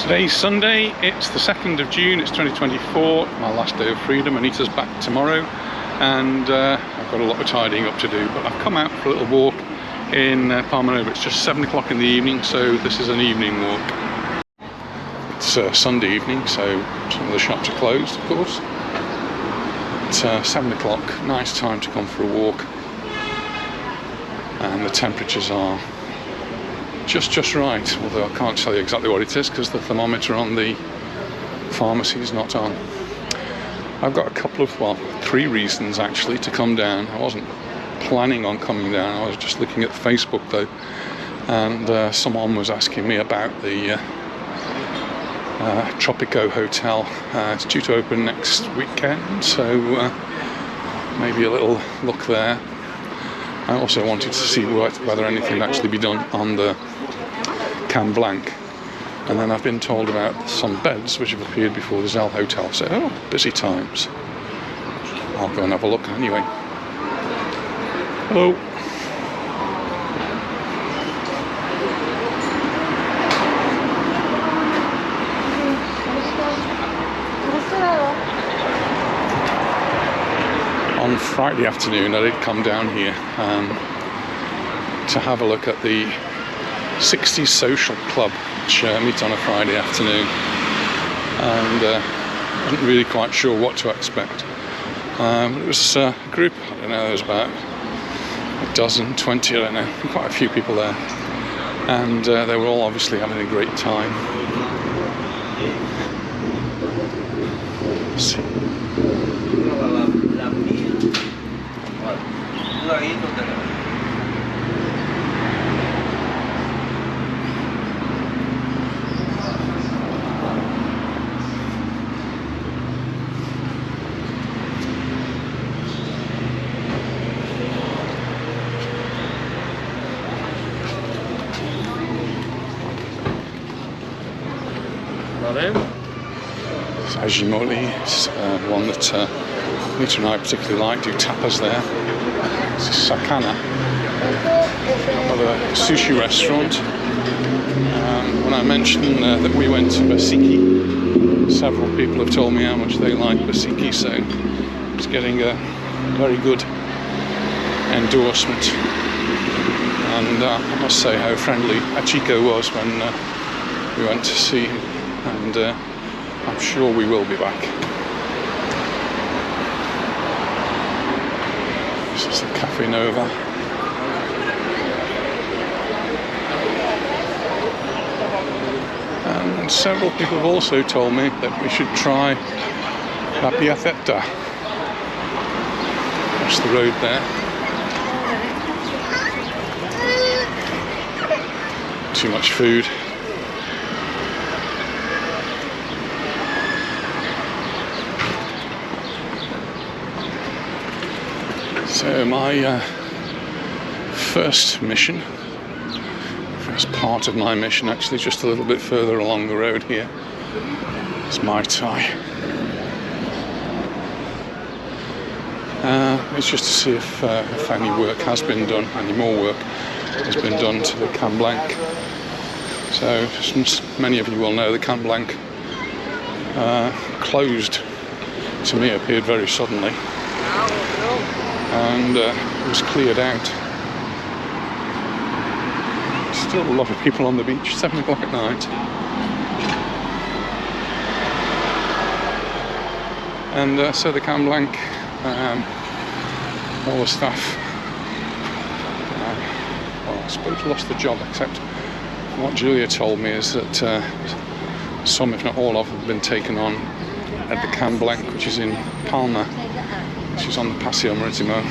Today's Sunday, it's the 2nd of June, it's 2024, my last day of freedom. Anita's back tomorrow and I've got a lot of tidying up to do, but I've come out for a little walk in Palmanova. It's just 7 o'clock in the evening, so this is an evening walk. It's Sunday evening, so some of the shops are closed, of course. It's 7 o'clock, nice time to come for a walk, and the temperatures are just right, although I can't tell you exactly what it is because the thermometer on the pharmacy is not on. I've got a couple of, well, 3 reasons actually to come down. I wasn't planning on coming down, I was just looking at Facebook though, and someone was asking me about the Tropico hotel. It's due to open next weekend, so maybe a little look there. I also wanted to see whether anything would actually be done on the Canblanc, and then I've been told about some beds which have appeared before the Zell Hotel, so busy times. I'll go and have a look anyway. Hello. On Friday afternoon I did come down here to have a look at the 60s Social Club, which meets on a Friday afternoon, and I wasn't really quite sure what to expect. It was a group, I don't know, there was about a dozen, 20, I don't know, quite a few people there, and they were all obviously having a great time. Let's see. Ajimoli is one that Anita and I particularly like, do tapas there. This is Sakana, another sushi restaurant. When I mentioned that we went to Basiki, several people have told me how much they like Basiki, so it's getting a very good endorsement. And I must say how friendly Achiko was when we went to see him, and I'm sure we will be back. This is the Cafe Nova. And several people have also told me that we should try La Piazzetta. Across the road there. Too much food. So my first part of my mission, actually just a little bit further along the road here, is Mai Tai. It's just to see if any work has been done, any more work has been done to the Canblanc. So, as many of you will know, the Canblanc closed, to me appeared very suddenly, and it was cleared out. Still a lot of people on the beach, 7 o'clock at night. And so the Canblanc, all the staff, well, I suppose lost the job, except what Julia told me is that some, if not all of them, have been taken on at the Canblanc, which is in Palma, which is on the Paseo Maritimo.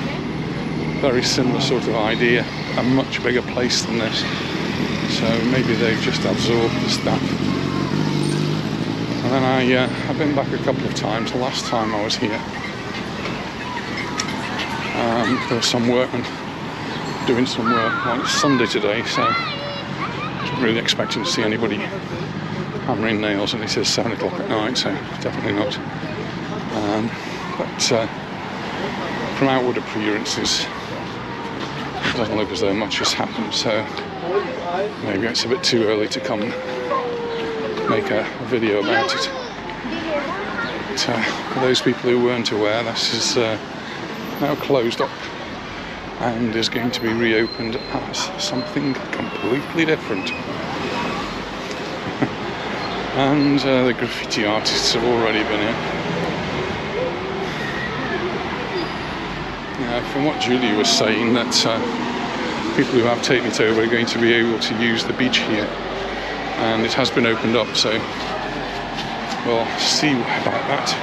Very similar sort of idea, a much bigger place than this. So maybe they've just absorbed the staff. And then I've been back a couple of times. The last time I was here, there were some workmen doing some work. Well, it's Sunday today, so I wasn't really expecting to see anybody hammering nails, and it says 7 o'clock at night, so definitely not. But from outward appearances, it doesn't look as though much has happened, so maybe it's a bit too early to come make a video about it. But, for those people who weren't aware, this is now closed up and is going to be reopened as something completely different. And the graffiti artists have already been in. From what Julie was saying, that people who have taken it over are going to be able to use the beach here, and it has been opened up, so we'll see about that.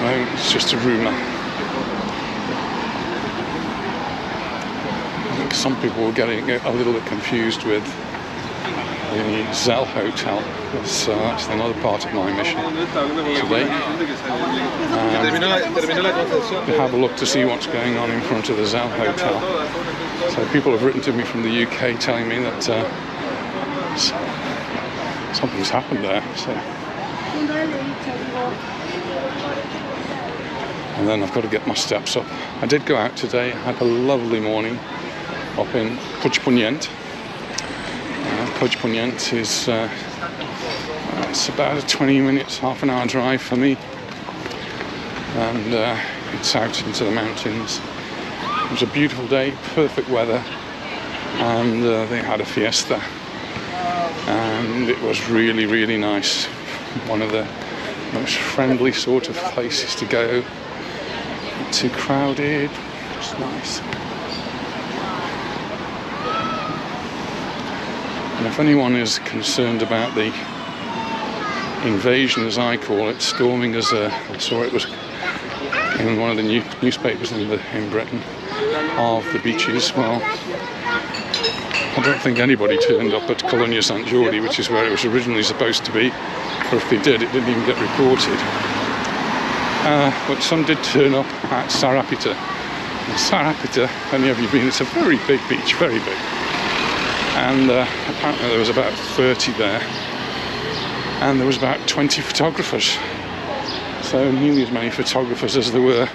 No, it's just a rumour. I think some people were getting a little bit confused with the Zell Hotel, because that's another part of my mission today. To have a look to see what's going on in front of the Zell Hotel. So people have written to me from the UK telling me that something's happened there. So. And then I've got to get my steps up. I did go out today, I had a lovely morning up in Puigpunyent. Puigpunyent is it's about a 20 minutes, half an hour drive for me, and it's out into the mountains. It was a beautiful day, perfect weather, and they had a fiesta, and it was really, really nice. One of the most friendly sort of places to go. Not too crowded, just nice. And if anyone is concerned about the invasion, as I call it, storming, as I saw it was in one of the newspapers in Britain, of the beaches, well, I don't think anybody turned up at Colonia Sant Jordi, which is where it was originally supposed to be, or if they did, it didn't even get reported. But some did turn up at Sarapita. And Sarapita, if any of you have been, it's a very big beach, very big. And apparently there was about 30 there, and there was about 20 photographers, so nearly as many photographers as there were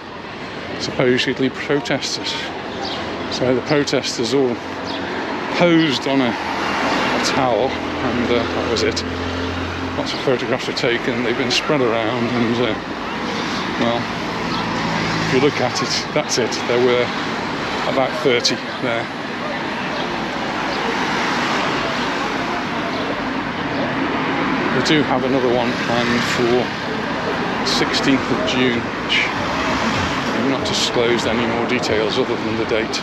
supposedly protesters. So the protesters all posed on a towel, and that was it. Lots of photographs were taken, they've been spread around, and well, if you look at it, that's it. There were about 30 there. We do have another one planned for 16th of June, which I've not disclosed any more details other than the date.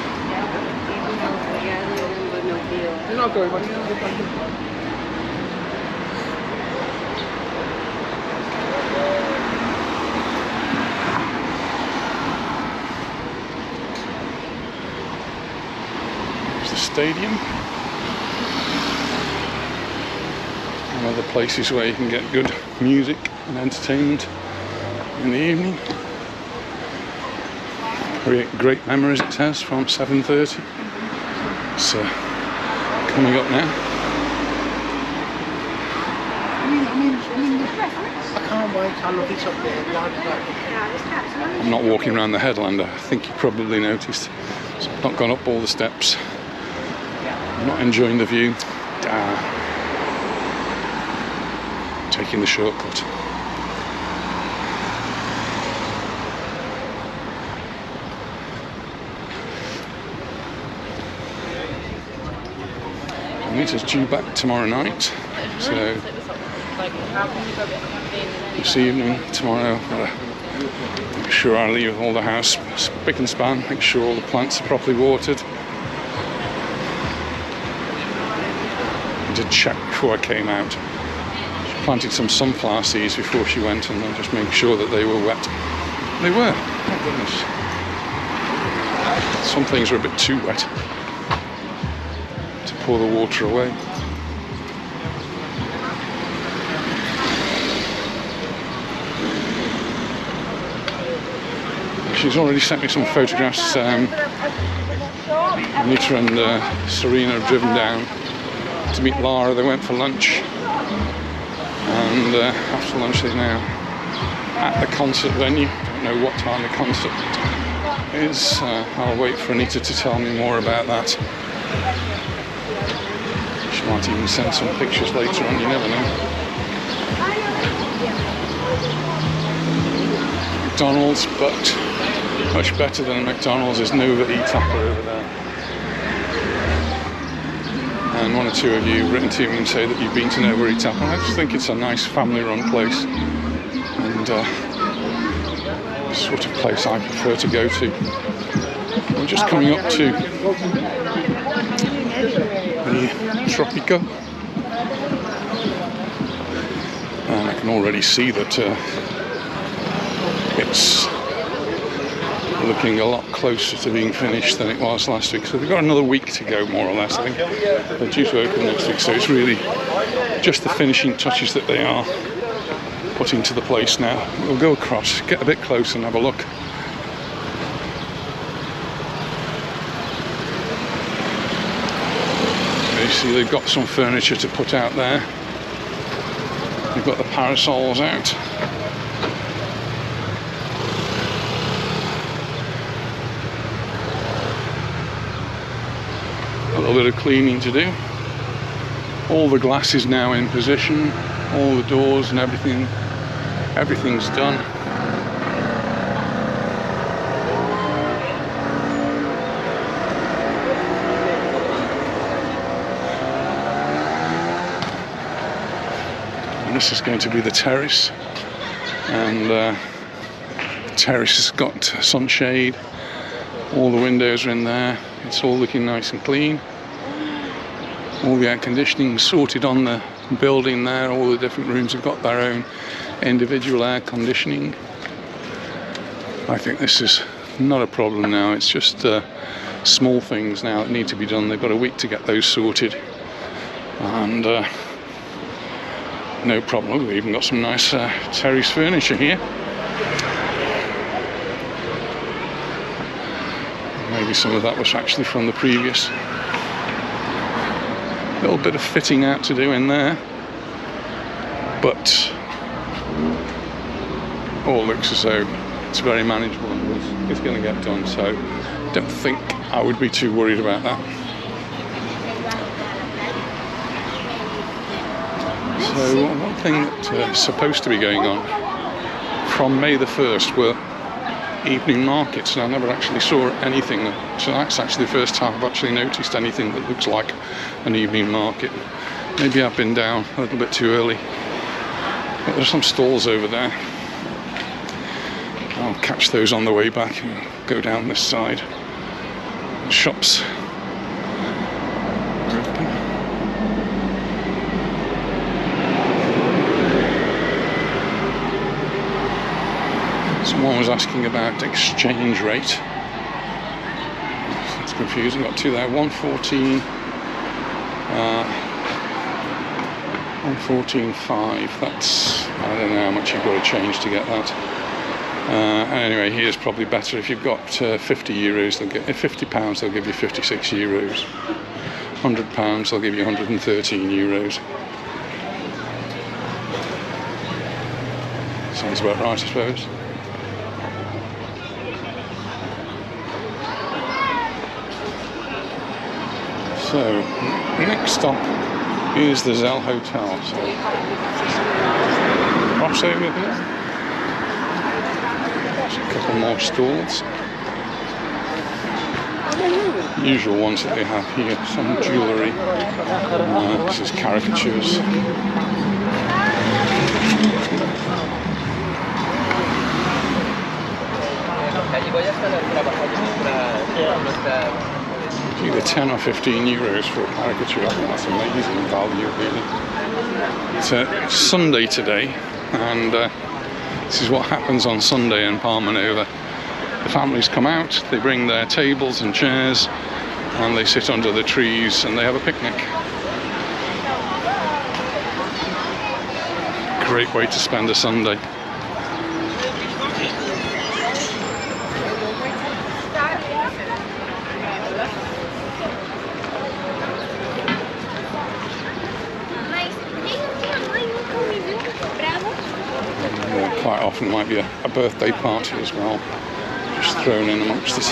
There's the stadium. Other places where you can get good music and entertainment in the evening. Great memories, it says, from 7:30. It's coming up now. I can't wait, I love it up there. I'm not walking around the headland, I think you probably noticed. So I've not gone up all the steps. I'm not enjoying the view. Taking the shortcut. Anita's due back tomorrow night, so this evening, tomorrow, make sure I leave all the house spick and span, make sure all the plants are properly watered. I did check before I came out. Planted some sunflower seeds before she went, and then just make sure that they were wet. They were, oh goodness. Some things are a bit too wet to pour the water away. She's already sent me some photographs. Anita and Serena have driven down to meet Lara. They went for lunch. And after lunch they're now at the concert venue. Don't know what time the concert is. I'll wait for Anita to tell me more about that. She Might even send some pictures later on, you never know. McDonald's, but much better than a McDonald's is Nova E-Tapper over there. And one or two of you have written to me and say that you've been to Nova E-Tapper. I just think it's a nice family-run place, and the sort of place I prefer to go to. We're just coming up to the Tropico, and I can already see that it's looking a lot closer to being finished than it was last week. So they've got another week to go, more or less. I think they're due to open next week, so it's really just the finishing touches that they are putting to the place now. We'll go across, get a bit closer and have a look. You see they've got some furniture to put out there. They've got the parasols out. A little bit of cleaning to do. All the glass is now in position, all the doors and everything's done. And this is going to be the terrace, and the terrace has got sunshade, all the windows are in there, it's all looking nice and clean. All the air conditioning sorted on the building there, all the different rooms have got their own individual air conditioning. I think this is not a problem now, it's just small things now that need to be done. They've got a week to get those sorted, and no problem. We've even got some nice terrace furniture here. Maybe some of that was actually from the previous. Little bit of fitting out to do in there, but all looks as though it's very manageable and it's going to get done, so don't think I would be too worried about that. So one thing that's supposed to be going on from May the 1st were evening markets, and I never actually saw anything, so that's actually the first time I've actually noticed anything that looks like an evening market. Maybe I've been down a little bit too early, but there's some stalls over there. I'll catch those on the way back and go down this side. The shops are open. Someone was asking about exchange rate. It's confusing. Got two there. 114. 114.5. That's, I don't know how much you've got to change to get that. Anyway, here's probably better. If you've got 50 euros, they'll get £50. They'll give you 56 euros. £100, they'll give you 113 euros. Sounds about right, I suppose. So, next stop is the Zell Hotel. So, cross over here. There's a couple more stalls. Usual ones that they have here. Some jewellery. This is caricatures. Either 10 or 15 euros for a caricature. I think that's amazing value, really. It's Sunday today, and this is what happens on Sunday in Palmanova. The families come out, they bring their tables and chairs, and they sit under the trees and they have a picnic. Great way to spend a Sunday. Quite often might be a birthday party as well, just thrown in amongst it.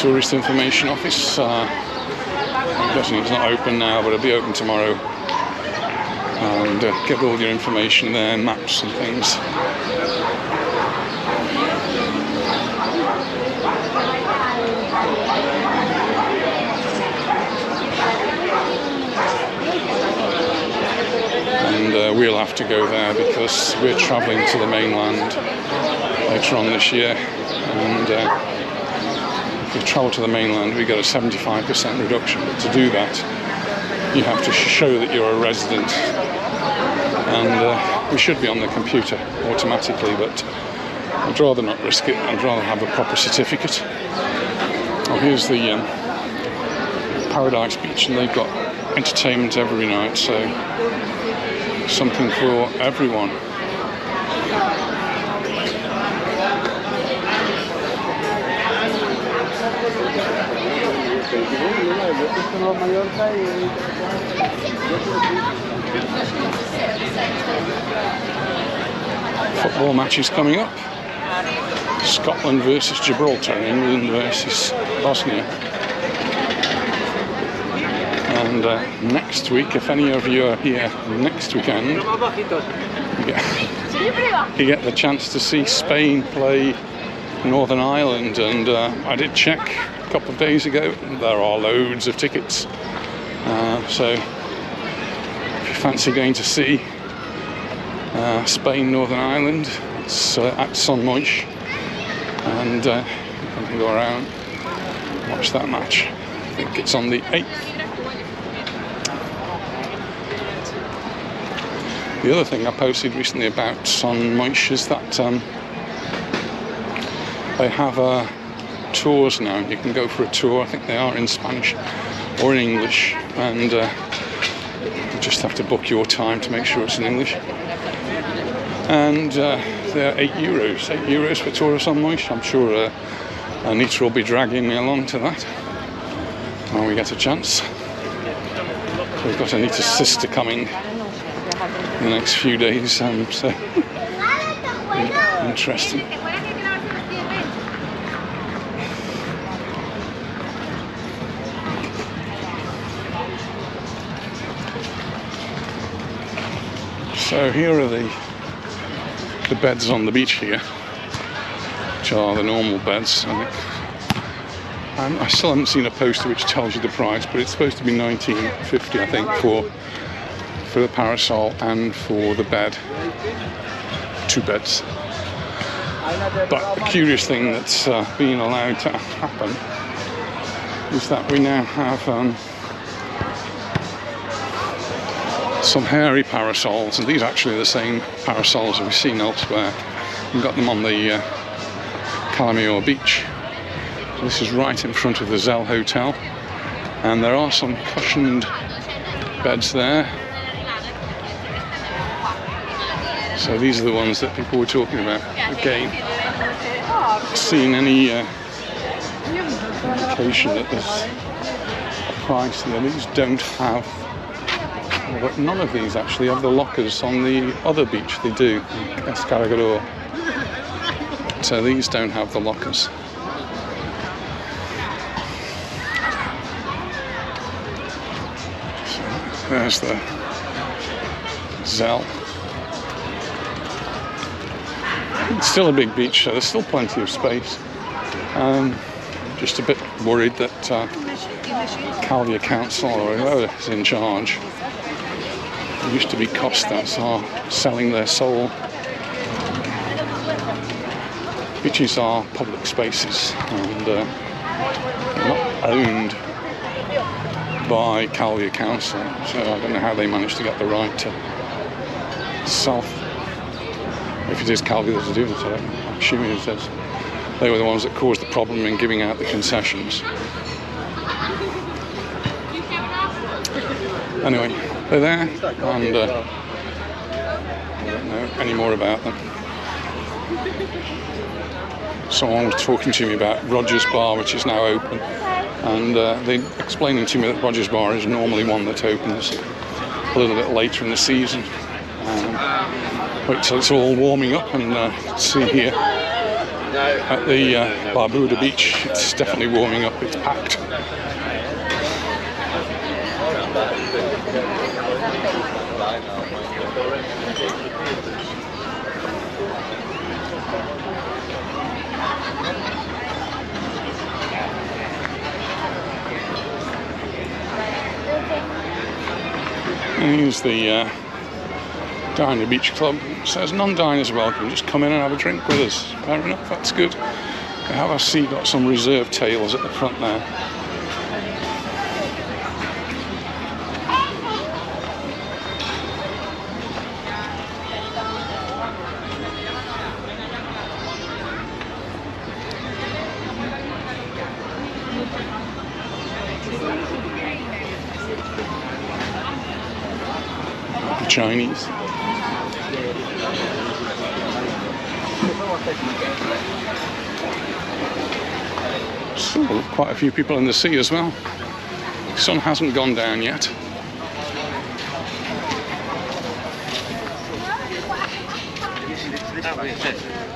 tourist information office. I'm guessing it's not open now, but it'll be open tomorrow. And get all your information there, maps and things. And we'll have to go there because we're travelling to the mainland later on this year. And if you travel to the mainland, we get a 75% reduction. But to do that, you have to show that you're a resident. And we should be on the computer automatically, but I'd rather not risk it. I'd rather have a proper certificate. Oh, here's the Paradise Beach, and they've got entertainment every night, so something for everyone. Football matches coming up. Scotland versus Gibraltar, England versus Bosnia. And next week, if any of you are here next weekend, you get the chance to see Spain play Northern Ireland. And I did check a couple of days ago, there are loads of tickets. So if you fancy going to see Spain, Northern Ireland, it's at Son Moix, and you can go around and watch that match. I think it's on the 8th. The other thing I posted recently about Son Moix is that they have tours now. You can go for a tour. I think they are in Spanish or in English, and you just have to book your time to make sure it's in English. And they're €8. €8 for tour of Son Moix. I'm sure Anita will be dragging me along to that when we get a chance. We've got Anita's sister coming in the next few days, so interesting. So here are the beds on the beach here, which are the normal beds. I still haven't seen a poster which tells you the price, but it's supposed to be $19.50, I think, for the parasol and for the bed. 2 beds. But the curious thing that's being allowed to happen is that we now have some hairy parasols, and these are actually the same parasols that we've seen elsewhere. We've got them on the Palmanova beach. So this is right in front of the Zell Hotel, and there are some cushioned beds there. So these are the ones that people were talking about. Again, seen any indication that there's a price there. These don't have, but none of these actually have the lockers. On the other beach they do, Escargador. So these don't have the lockers. So there's the Zell. It's still a big beach, so there's still plenty of space. Just a bit worried that Calvia Council, or whoever is in charge, it used to be Costas, are selling their soul. Beaches are public spaces and not owned by Calvia Council, so I don't know how they managed to get the right to sell. If it is Calvia that do it, I'm assuming it is. They were the ones that caused the problem in giving out the concessions. Anyway, they're there, and I don't know any more about them. Someone was talking to me about Roger's Bar, which is now open, and they're explaining to me that Roger's Bar is normally one that opens a little bit later in the season. So it's all warming up, and see here at the Barbuda beach. It's definitely warming up, it's packed. And here's the Diner Beach Club. It says non-diners welcome, just come in and have a drink with us. Fair enough, that's good. They have, I see, got some reserved tables at the front there. Chinese. Still quite a few people in the sea as well. The sun hasn't gone down yet.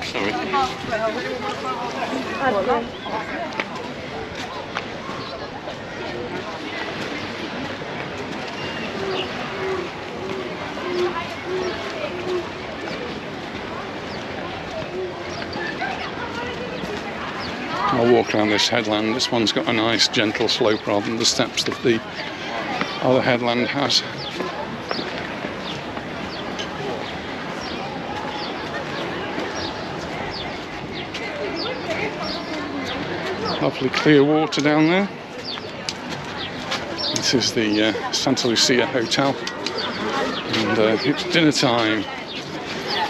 Sorry. I'll walk around this headland. This one's got a nice gentle slope rather than the steps that the other headland has. Lovely clear water down there. This is the Santa Lucia Hotel, and it's dinner time.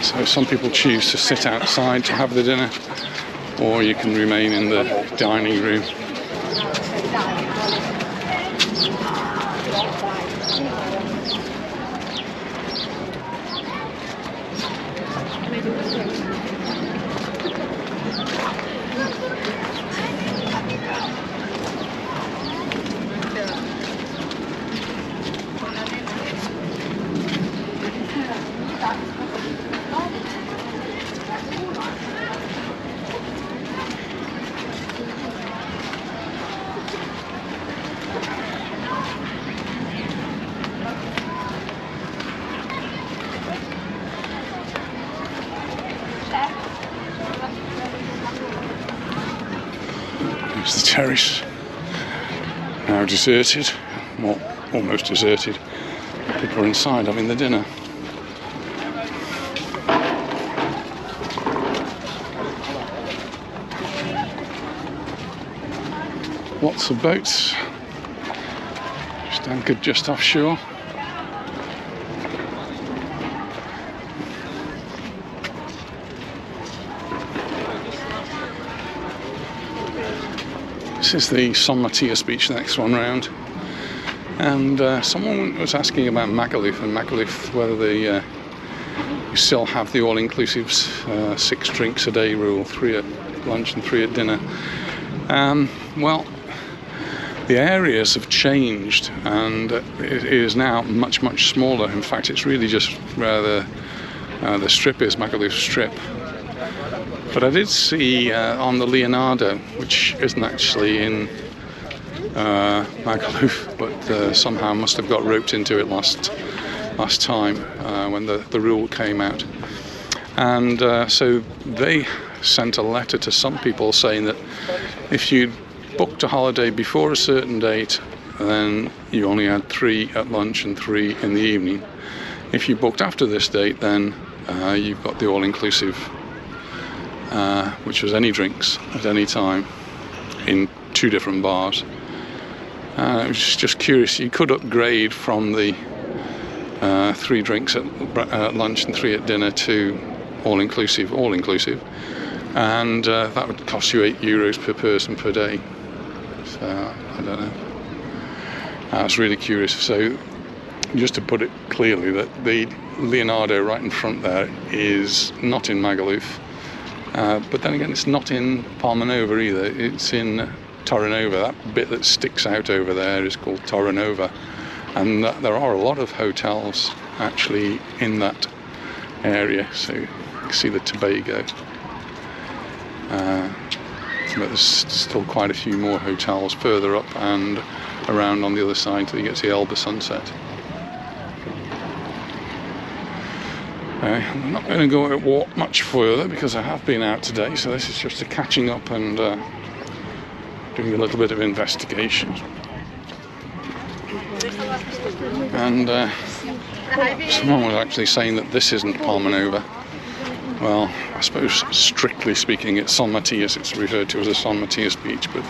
So some people choose to sit outside to have the dinner, or you can remain in the dining room. There's the terrace, now deserted, well, almost deserted. People are inside having the dinner. Lots of boats, just anchored just offshore. This is the San Matias beach, the next one round. And someone was asking about Magaluf, and Magaluf, whether you still have the all-inclusives, 6 drinks a day rule, 3 at lunch and 3 at dinner. Well, the areas have changed, and it is now much, much smaller. In fact, it's really just where the strip is, Magaluf Strip. But I did see on the Leonardo, which isn't actually in Magaluf, but somehow must have got roped into it last time when the rule came out. And so they sent a letter to some people saying that if you booked a holiday before a certain date, then you only had 3 at lunch and 3 in the evening. If you booked after this date, then you've got the all-inclusive, which was any drinks at any time in 2 different bars. It was just curious. You could upgrade from the 3 drinks at lunch and 3 at dinner to all-inclusive, and that would cost you €8 per person per day. So I don't know. I was really curious. So just to put it clearly, that the Leonardo right in front there is not in Magaluf, but then again, it's not in Palmanova either. It's in Torrenova. That bit that sticks out over there is called Torrenova, and there are a lot of hotels actually in that area. So you can see the Tobago. But there's still quite a few more hotels further up and around on the other side until you get to the Elba sunset. I'm not going to go walk much further because I have been out today, so this is just a catching up and doing a little bit of investigation. And someone was actually saying that this isn't Palmanova. Well, I suppose strictly speaking it's San Matias, it's referred to as a San Matias beach, but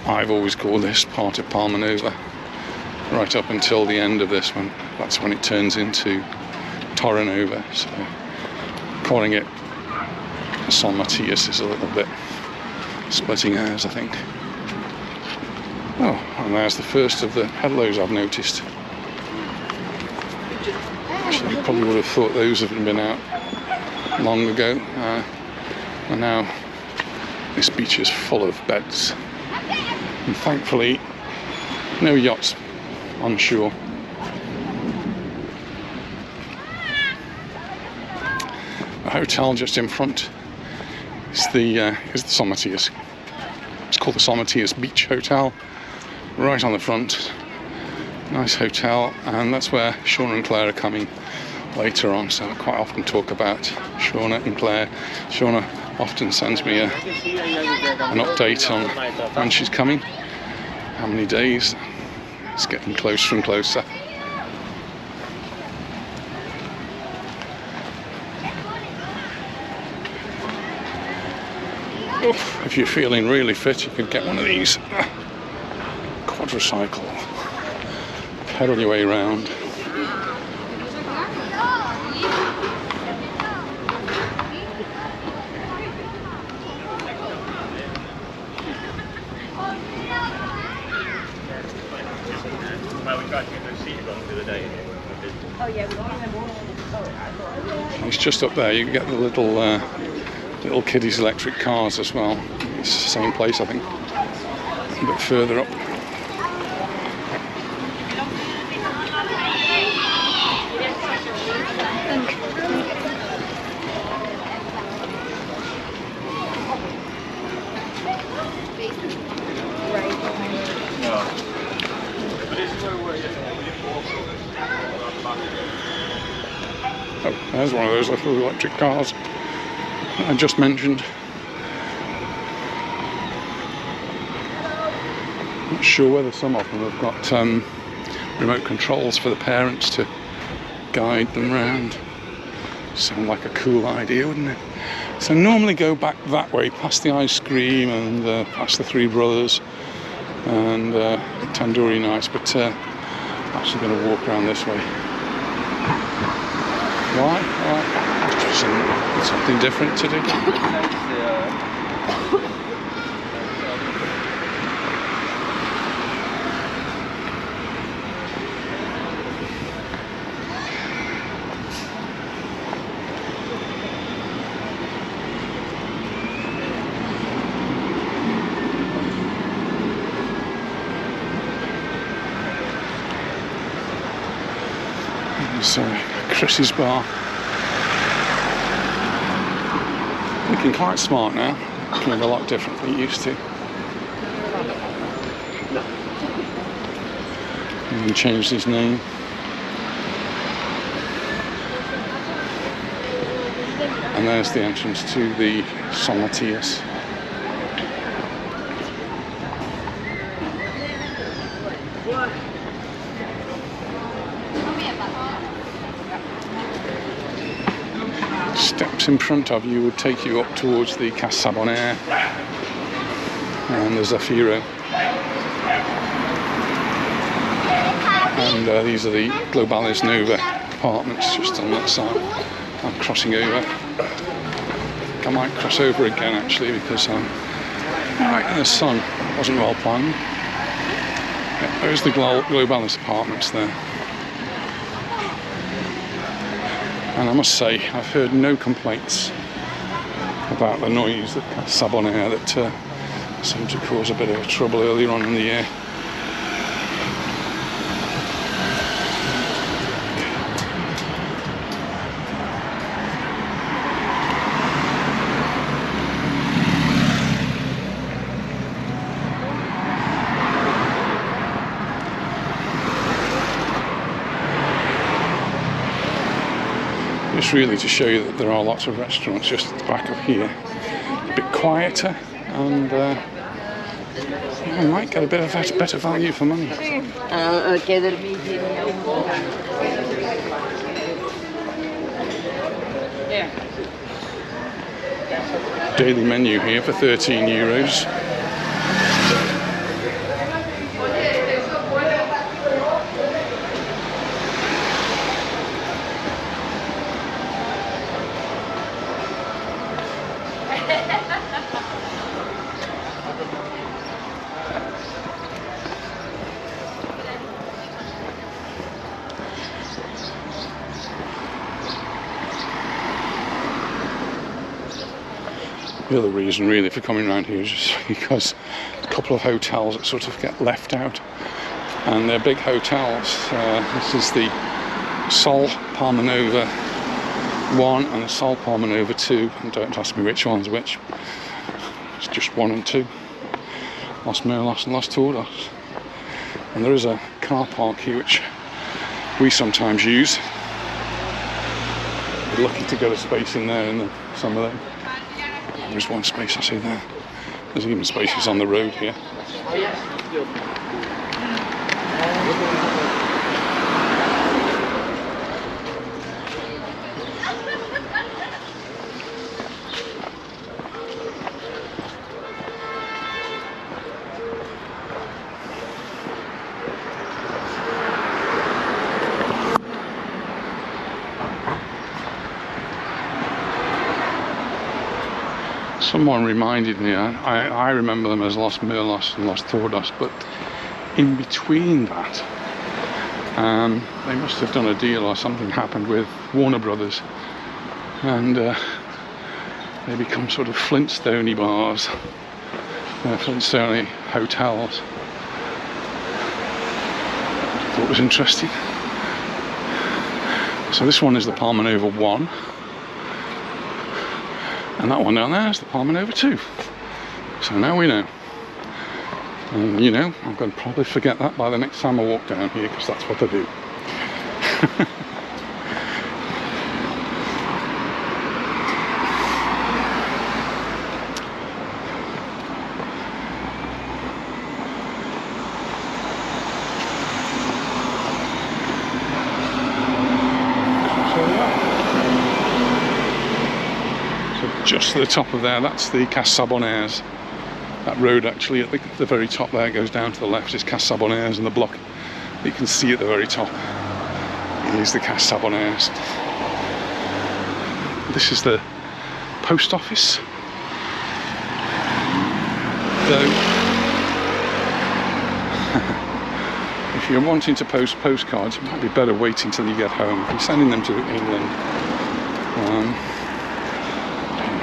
I've always called this part of Palmanova right up until the end of this one. That's when it turns into Torrenova, so calling it San Matias is a little bit splitting hairs, I think. Oh, and there's the first of the hellos I've noticed. Actually, you probably would have thought those have been out long ago, and now this beach is full of beds, and thankfully no yachts on shore. The hotel just in front is the San Matias. It's called the San Matias Beach Hotel, right on the front. Nice hotel, and that's where Shauna and Claire are coming later on, so I quite often talk about Shauna and Claire. Shauna often sends me an update on when she's coming, how many days. It's getting closer and closer. If you're feeling really fit, you could get one of these quadricycle, pedal your way around. It's just up there. You can get the little kiddies electric cars as well. It's the same place, I think, a bit further up. Oh, there's one of those little electric cars I just mentioned. Not sure whether some of them have got remote controls for the parents to guide them round. Sound like a cool idea, wouldn't it? So normally go back that way, past the ice cream and past the Three Brothers and Tandoori Nights, but I'm actually going to walk around this way. Why? Just something different to do. So, Chris's bar. Looking quite smart now. Looking a lot different than it used to. Even changed his name. And there's the entrance to the San Matias. Steps in front of you would take you up towards the Casa Bonaire and the Zafiro. And these are the Baleares Nova apartments just on that side. I'm crossing over. I might cross over again actually because I'm right in the sun. It wasn't well planned. Yeah, there's the Baleares apartments there. And I must say, I've heard no complaints about the noise at Casa Bonaire that seemed to cause a bit of trouble earlier on in the year. just really to show you that there are lots of restaurants just at the back of here, a bit quieter, and you might get a bit of better value for money. Daily menu here for €13. The other reason really for coming around here is just because a couple of hotels that sort of get left out, and they're big hotels. This is the Sol Palmanova 1 and the Sol Palmanova 2, and don't ask me which one's which. It's just 1 and 2. Los Merlos and Los Tordos. And there is a car park here which we sometimes use. We're lucky to get a space in there in the summer though. There's one space I see there. There's even spaces on the road here. Someone reminded me, I remember them as Los Merlos and Los Tordos, but in between that, they must have done a deal or something happened with Warner Brothers, and they become sort of Flintstone-y bars, Flintstone-y hotels. I thought it was interesting. So this one is the Palmanova 1. And that one down there is the Palmanova 2. So now we know. And you know, I'm going to probably forget that by the next time I walk down here, because that's what I do. Just to the top of there, that's the Casabonaires. That road actually at the very top there goes down to the left, is Casabonaires, and the block that you can see at the very top is the Casabonaires. This is the post office. Though, if you're wanting to post postcards, it might be better waiting till you get home. If you're sending them to England,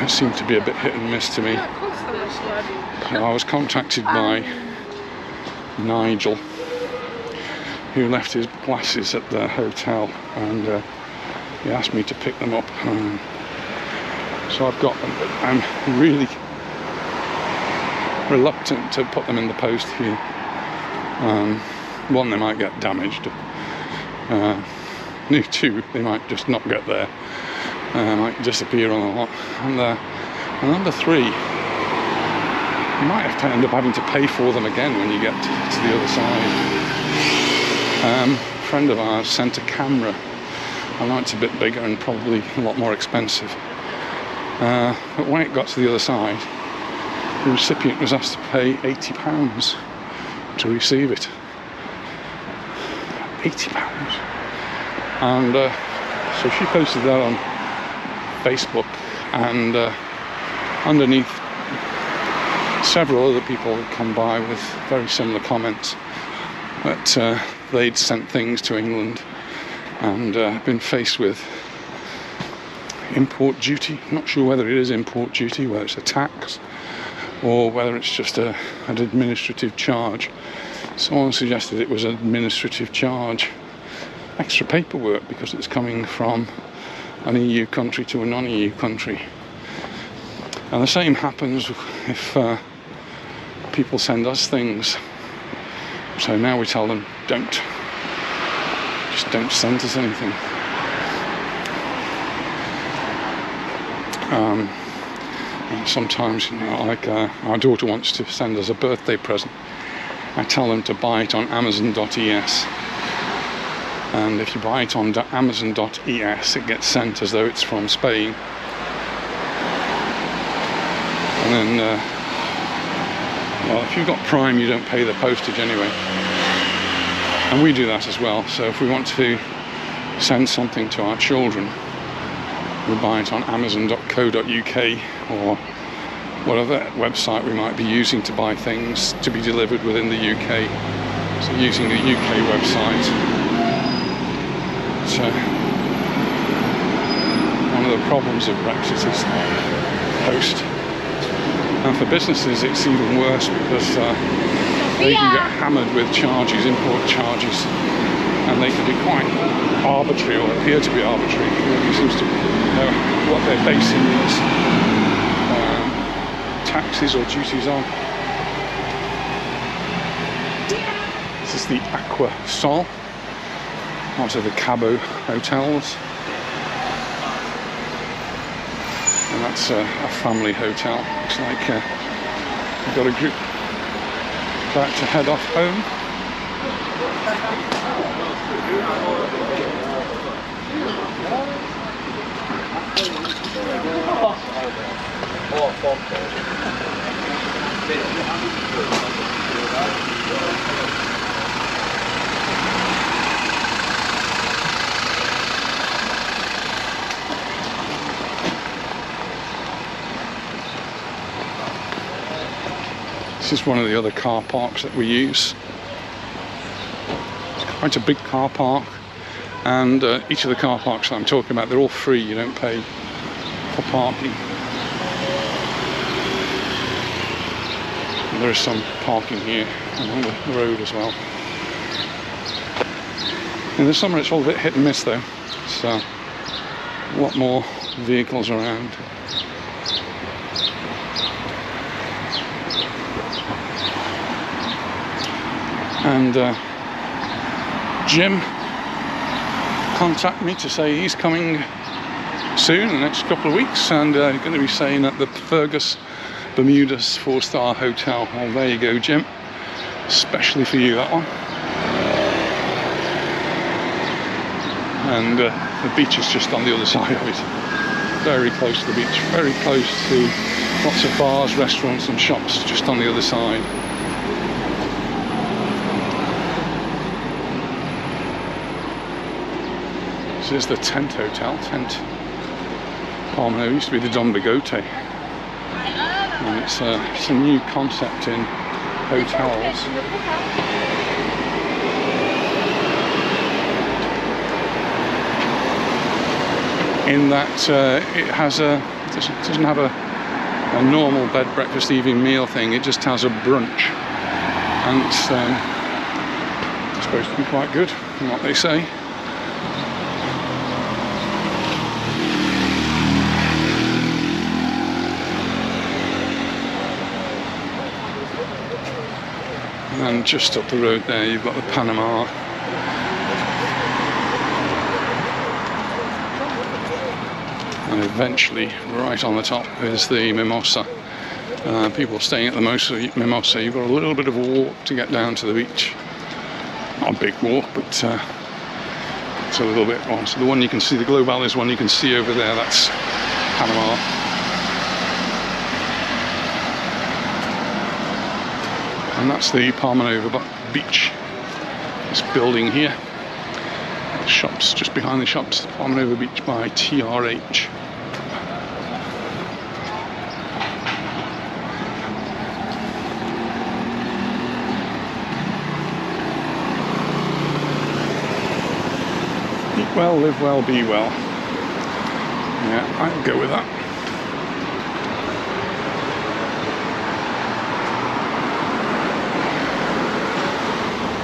it seemed to be a bit hit and miss to me. I was contacted by Nigel, who left his glasses at the hotel, and he asked me to pick them up. So I've got them, but I'm really reluctant to put them in the post here. One, they might get damaged. Two, they might just not get there. Might disappear on a lot, and number 3, you might have to end up having to pay for them again when you get to the other side. A friend of ours sent a camera. I know it's a bit bigger and probably a lot more expensive, but when it got to the other side, the recipient was asked to pay £80 to receive it. £80, and so she posted that on Facebook, and underneath several other people had come by with very similar comments that they'd sent things to England and been faced with import duty. Not sure whether it is import duty, whether it's a tax, or whether it's just an administrative charge. Someone suggested it was an administrative charge, extra paperwork because it's coming from an EU country to a non-EU country. And the same happens if people send us things. So now we tell them, just don't send us anything. And sometimes, you know, like our daughter wants to send us a birthday present. I tell them to buy it on Amazon.es. And if you buy it on Amazon.es, it gets sent as though it's from Spain. And then, well, if you've got Prime, you don't pay the postage anyway. And we do that as well. So if we want to send something to our children, we buy it on Amazon.co.uk or whatever website we might be using to buy things to be delivered within the UK. So using the UK website. So one of the problems of Brexit is post. And for businesses it's even worse because they can get hammered with charges, import charges, and they can be quite arbitrary or appear to be arbitrary. Nobody seems to know what they're basing these taxes or duties on. This is the Aqua Sol, out of the Cabo hotels, and that's a family hotel. Looks like we've got a group about to head off home. This is one of the other car parks that we use. It's quite a big car park, and each of the car parks that I'm talking about, they're all free. You don't pay for parking. And there is some parking here along the road as well. In the summer it's all a bit hit and miss though, so a lot more vehicles around. And Jim contacted me to say he's coming soon, in the next couple of weeks, and going to be staying at the Fergus Bermuda's 4-star hotel. Well, there you go, Jim. Especially for you, that one. And the beach is just on the other side of it. Very close to the beach, very close to lots of bars, restaurants and shops just on the other side. This is the Tent Hotel, Palmanova. Used to be the Don Bigote, and it's a new concept in hotels. In that it has doesn't have a normal bed, breakfast, evening meal thing. It just has a brunch, and it's supposed to be quite good from what they say. And just up the road there you've got the Panama. And eventually, right on the top, is the Mimosa. People staying at the Mimosa, you've got a little bit of a walk to get down to the beach. Not a big walk, but it's a little bit on. So the one you can see, the Global is one you can see over there, that's Panama. And that's the Palmanova beach. This building here. The shops just behind the shops. Palmanova Beach by TRH. Eat well, live well, be well. Yeah, I'd go with that.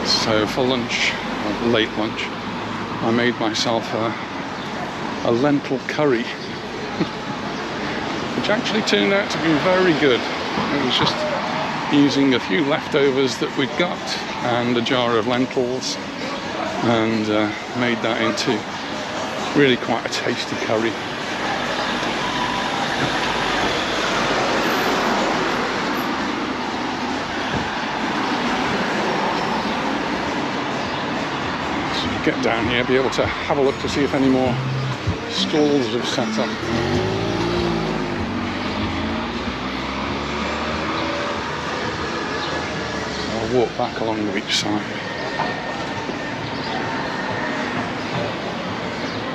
So for lunch, or late lunch, I made myself a lentil curry, which actually turned out to be very good. It was just using a few leftovers that we'd got and a jar of lentils, and made that into really quite a tasty curry. get down here, be able to have a look to see if any more stalls have set up. I'll walk back along the beach side.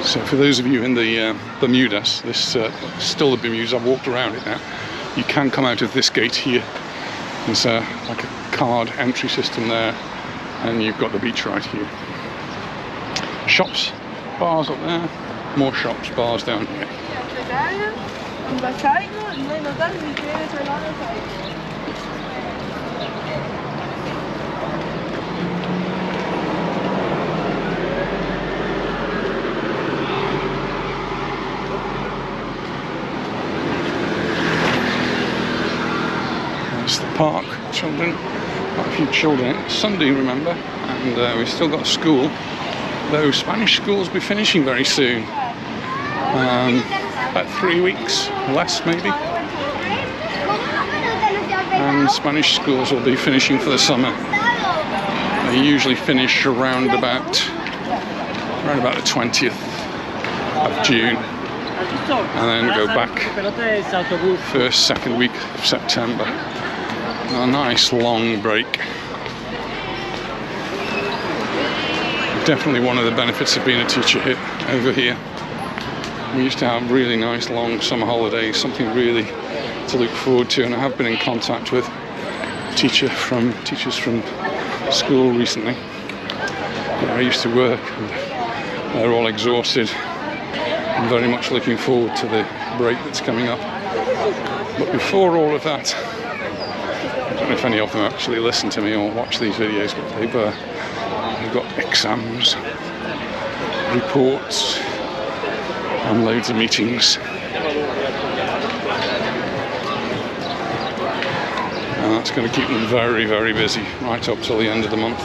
So for those of you in the Bermudas, this still the Bermudas, I've walked around it now. You can come out of this gate here. There's like a card entry system there, and you've got the beach right here. Shops, bars up there, more shops, bars down here. There's the park, children, quite a few children. It's Sunday, remember, and we've still got school, though Spanish schools will be finishing very soon. About 3 weeks, less maybe. And Spanish schools will be finishing for the summer. They usually finish around about the 20th of June, and then go back first, second week of September. A nice long break. Definitely one of the benefits of being a teacher here, over here. We used to have really nice long summer holidays, something really to look forward to, and I have been in contact with teachers from school recently where I used to work, and they're all exhausted and very much looking forward to the break that's coming up. But before all of that, I don't know if any of them actually listen to me or watch these videos, but they've got exams, reports, and loads of meetings. And that's going to keep them very, very busy right up till the end of the month.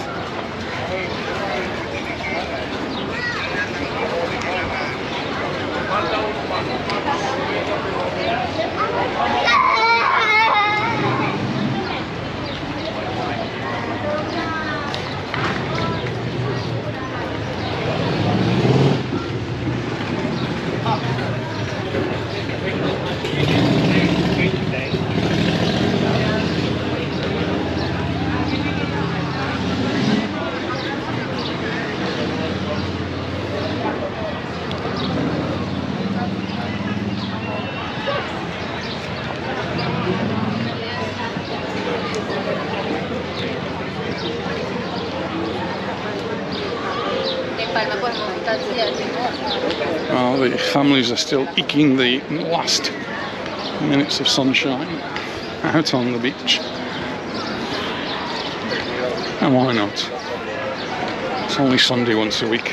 Well, the families are still eking the last minutes of sunshine out on the beach. And why not? It's only Sunday once a week.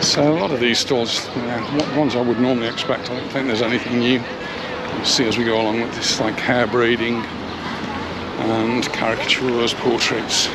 So a lot of these stalls, ones I would normally expect, I don't think there's anything new. You'll see as we go along with this, like hair braiding and caricatures, portraits.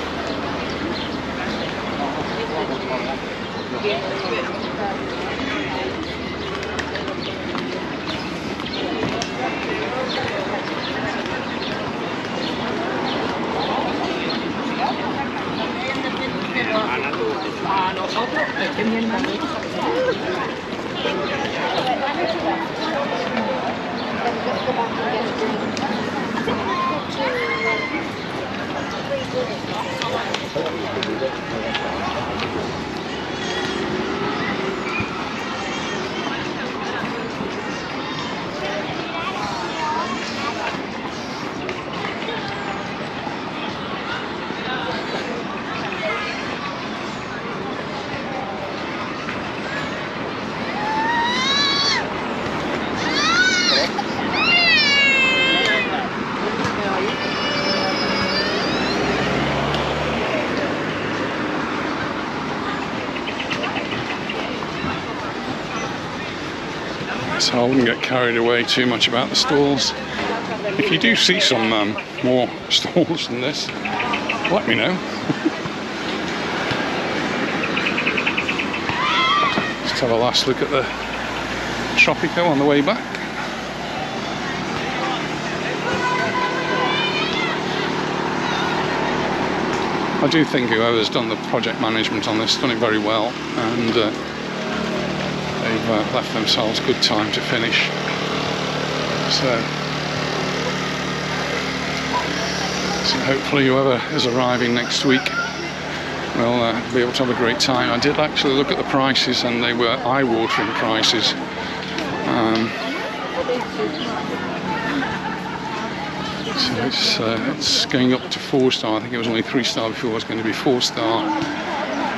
So I wouldn't get carried away too much about the stalls. If you do see some more stalls than this, let me know. Let's have a last look at the Tropico on the way back. I do think whoever's done the project management on this has done it very well, and they've left themselves good time to finish. So hopefully whoever is arriving next week will be able to have a great time. I did actually look at the prices, and they were eye-watering prices. So it's going up to 4-star. I think it was only 3-star before. It's going to be 4-star.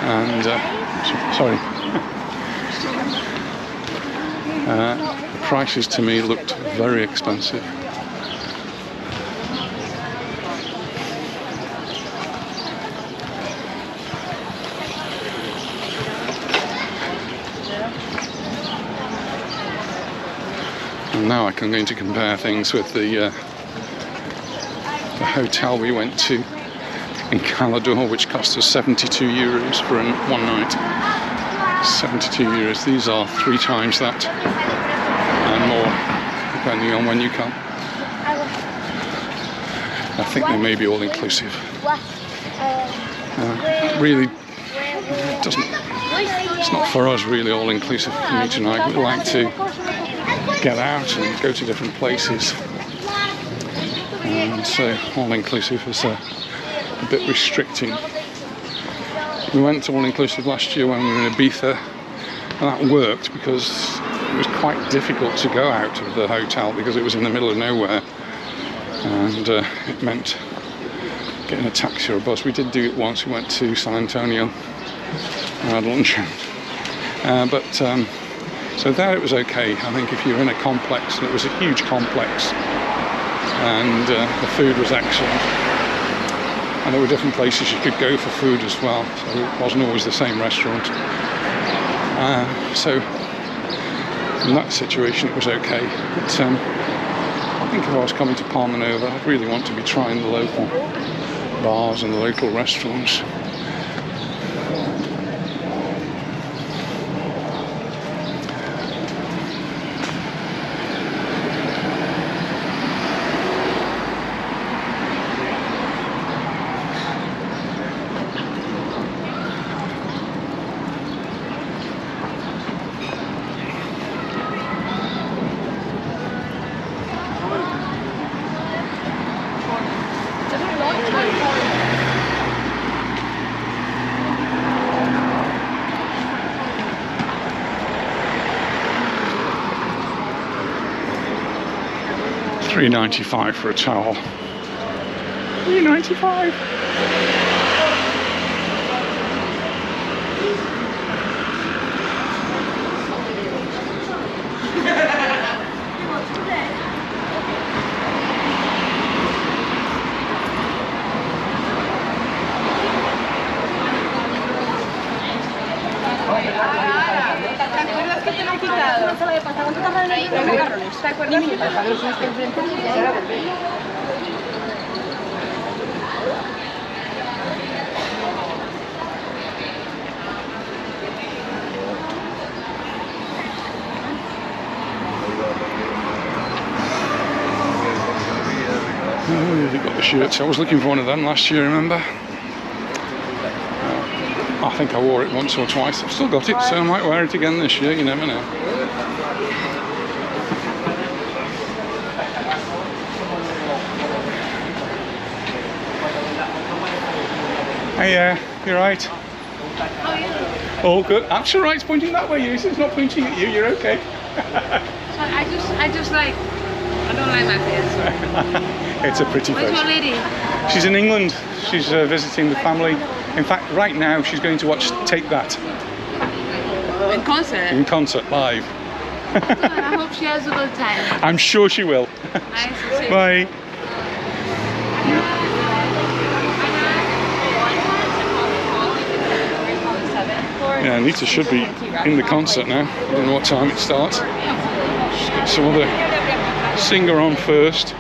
And sorry, the prices to me looked very expensive. And now I'm going to compare things with the hotel we went to in Calais, which cost us 72 euros for one night. 72 euros. These are 3 times that and more, depending on when you come. I think they may be all inclusive. Really, it's not for us really all inclusive for me tonight. We'd like to get out and go to different places. And so all-inclusive is a bit restricting. We went to all-inclusive last year when we were in Ibiza, and that worked because it was quite difficult to go out of the hotel because it was in the middle of nowhere, and it meant getting a taxi or a bus. We did do it once. We went to San Antonio and had lunch. So there it was okay. I think if you're in a complex, and it was a huge complex, and the food was excellent, and there were different places you could go for food as well, so it wasn't always the same restaurant. So in that situation it was okay, but I think if I was coming to Palmanova, I'd really want to be trying the local bars and the local restaurants. $3.95 for a towel. $3.95. Oh, they've got the shirts. I was looking for one of them last year, remember? I think I wore it once or twice. I've still got it, so I might wear it again this year, you never know. Hey, you right? Oh, yeah. All good. That's all right, it's pointing that way, it's not pointing at you, you're okay. I just like, I don't like my face. It's a pretty face. Where's your lady? She's in England. She's visiting the family. In fact, right now she's going to watch Take That. In concert? In concert, live. I hope she has a good time. I'm sure she will. Nice. Bye. Yeah, Anita should be in the concert now. I don't know what time it starts. She's got some other singer on first,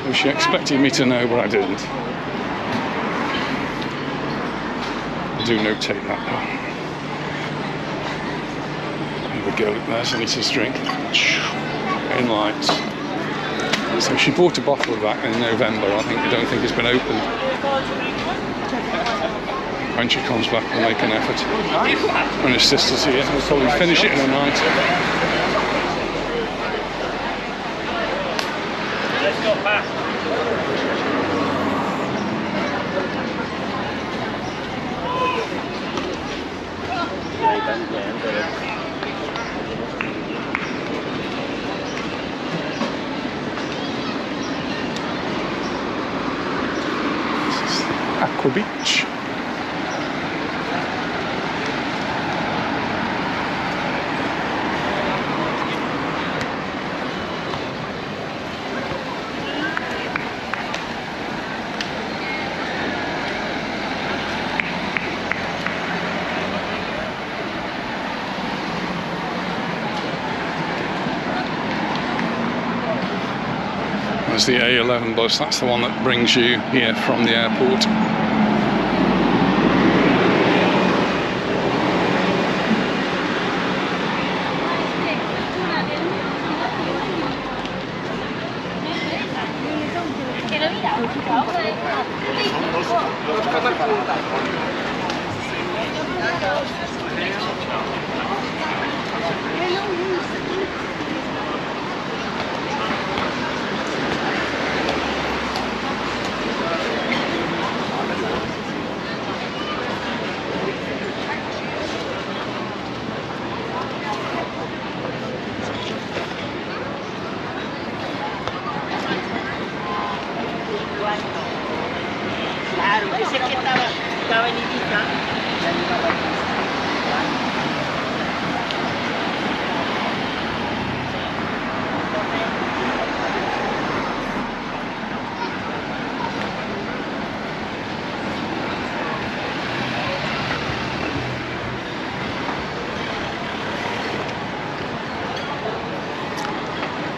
who she expected me to know, but I didn't. I do notate that though. Here we go, there's Anita's drink. In lights. So she bought a bottle of that in November, I don't think it's been opened. When she comes back, we'll make an effort. When her sister's here, we'll probably finish it in a night. Let's go past. This is Aqua Beach. There's the A11 bus, that's the one that brings you here from the airport.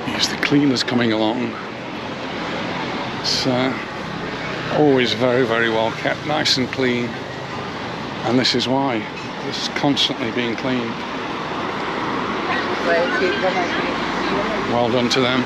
Here's the cleaners coming along. It's always very, very well kept, nice and clean. And this is why. This is constantly being cleaned. Well done to them.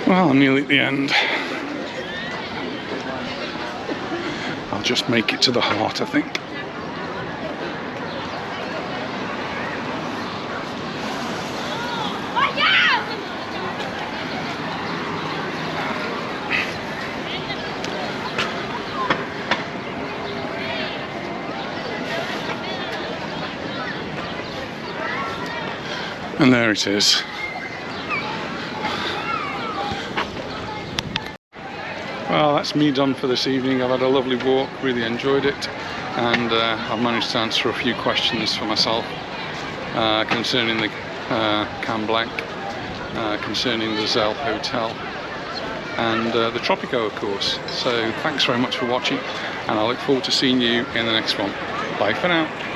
Well, I'm nearly at the end. I'll just make it to the heart, I think. And there it is. Well, that's me done for this evening. I've had a lovely walk, really enjoyed it, and I've managed to answer a few questions for myself concerning the Canblanc, concerning the Zell Hotel, and the Tropico, of course. So thanks very much for watching, and I look forward to seeing you in the next one. Bye for now.